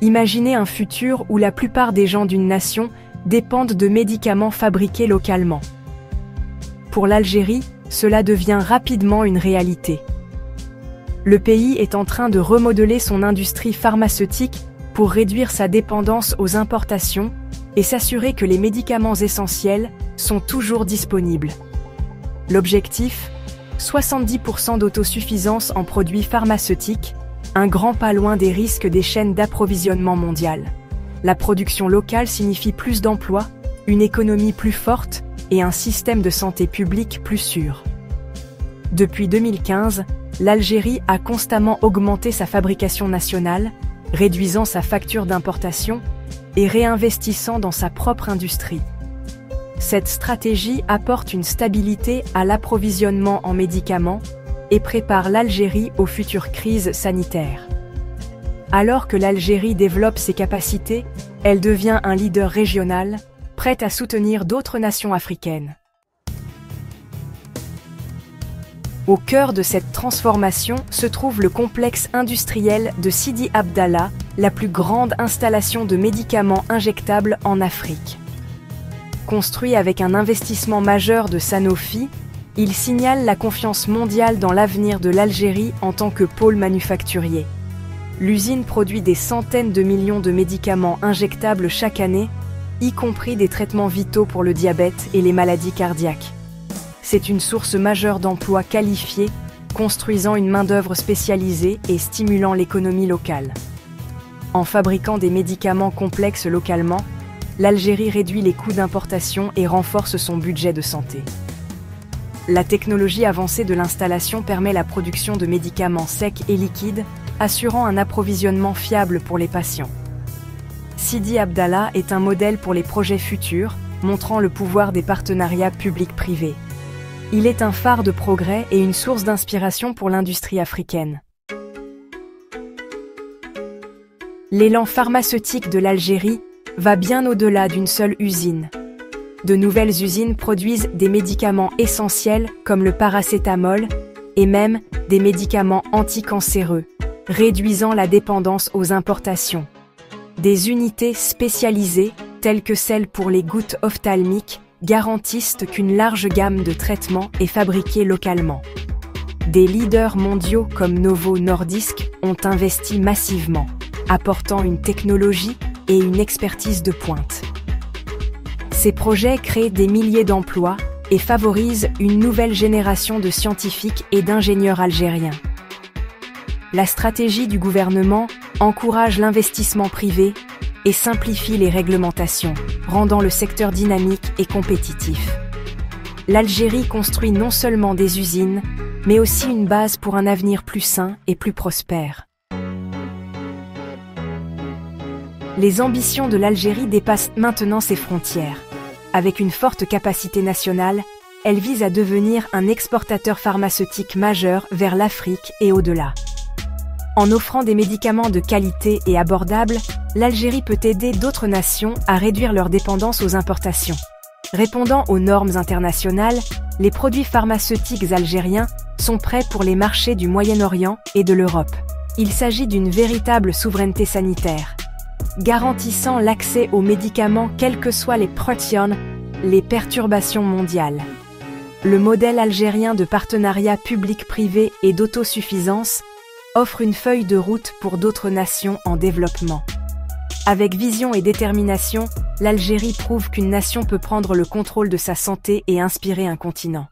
Imaginez un futur où la plupart des gens d'une nation dépendent de médicaments fabriqués localement. Pour l'Algérie, cela devient rapidement une réalité. Le pays est en train de remodeler son industrie pharmaceutique pour réduire sa dépendance aux importations et s'assurer que les médicaments essentiels sont toujours disponibles. L'objectif, 70% d'autosuffisance en produits pharmaceutiques, un grand pas loin des risques des chaînes d'approvisionnement mondiales. La production locale signifie plus d'emplois, une économie plus forte et un système de santé publique plus sûr. Depuis 2015, l'Algérie a constamment augmenté sa fabrication nationale, réduisant sa facture d'importation et réinvestissant dans sa propre industrie. Cette stratégie apporte une stabilité à l'approvisionnement en médicaments et prépare l'Algérie aux futures crises sanitaires. Alors que l'Algérie développe ses capacités, elle devient un leader régional, prête à soutenir d'autres nations africaines. Au cœur de cette transformation se trouve le complexe industriel de Sidi Abdallah, la plus grande installation de médicaments injectables en Afrique. Construit avec un investissement majeur de Sanofi, il signale la confiance mondiale dans l'avenir de l'Algérie en tant que pôle manufacturier. L'usine produit des centaines de millions de médicaments injectables chaque année, y compris des traitements vitaux pour le diabète et les maladies cardiaques. C'est une source majeure d'emplois qualifiés, construisant une main-d'œuvre spécialisée et stimulant l'économie locale. En fabriquant des médicaments complexes localement, l'Algérie réduit les coûts d'importation et renforce son budget de santé. La technologie avancée de l'installation permet la production de médicaments secs et liquides, assurant un approvisionnement fiable pour les patients. Sidi Abdallah est un modèle pour les projets futurs, montrant le pouvoir des partenariats publics-privés. Il est un phare de progrès et une source d'inspiration pour l'industrie africaine. L'élan pharmaceutique de l'Algérie va bien au-delà d'une seule usine. De nouvelles usines produisent des médicaments essentiels comme le paracétamol et même des médicaments anticancéreux, réduisant la dépendance aux importations. Des unités spécialisées, telles que celles pour les gouttes ophtalmiques, garantissent qu'une large gamme de traitements est fabriquée localement. Des leaders mondiaux comme Novo Nordisk ont investi massivement, apportant une technologie et une expertise de pointe. Ces projets créent des milliers d'emplois et favorisent une nouvelle génération de scientifiques et d'ingénieurs algériens. La stratégie du gouvernement encourage l'investissement privé et simplifie les réglementations, rendant le secteur dynamique et compétitif. L'Algérie construit non seulement des usines, mais aussi une base pour un avenir plus sain et plus prospère. Les ambitions de l'Algérie dépassent maintenant ses frontières. Avec une forte capacité nationale, elle vise à devenir un exportateur pharmaceutique majeur vers l'Afrique et au-delà. En offrant des médicaments de qualité et abordables, l'Algérie peut aider d'autres nations à réduire leur dépendance aux importations. Répondant aux normes internationales, les produits pharmaceutiques algériens sont prêts pour les marchés du Moyen-Orient et de l'Europe. Il s'agit d'une véritable souveraineté sanitaire, garantissant l'accès aux médicaments quelles que soient les pressions, les perturbations mondiales. Le modèle algérien de partenariat public-privé et d'autosuffisance offre une feuille de route pour d'autres nations en développement. Avec vision et détermination, l'Algérie prouve qu'une nation peut prendre le contrôle de sa santé et inspirer un continent.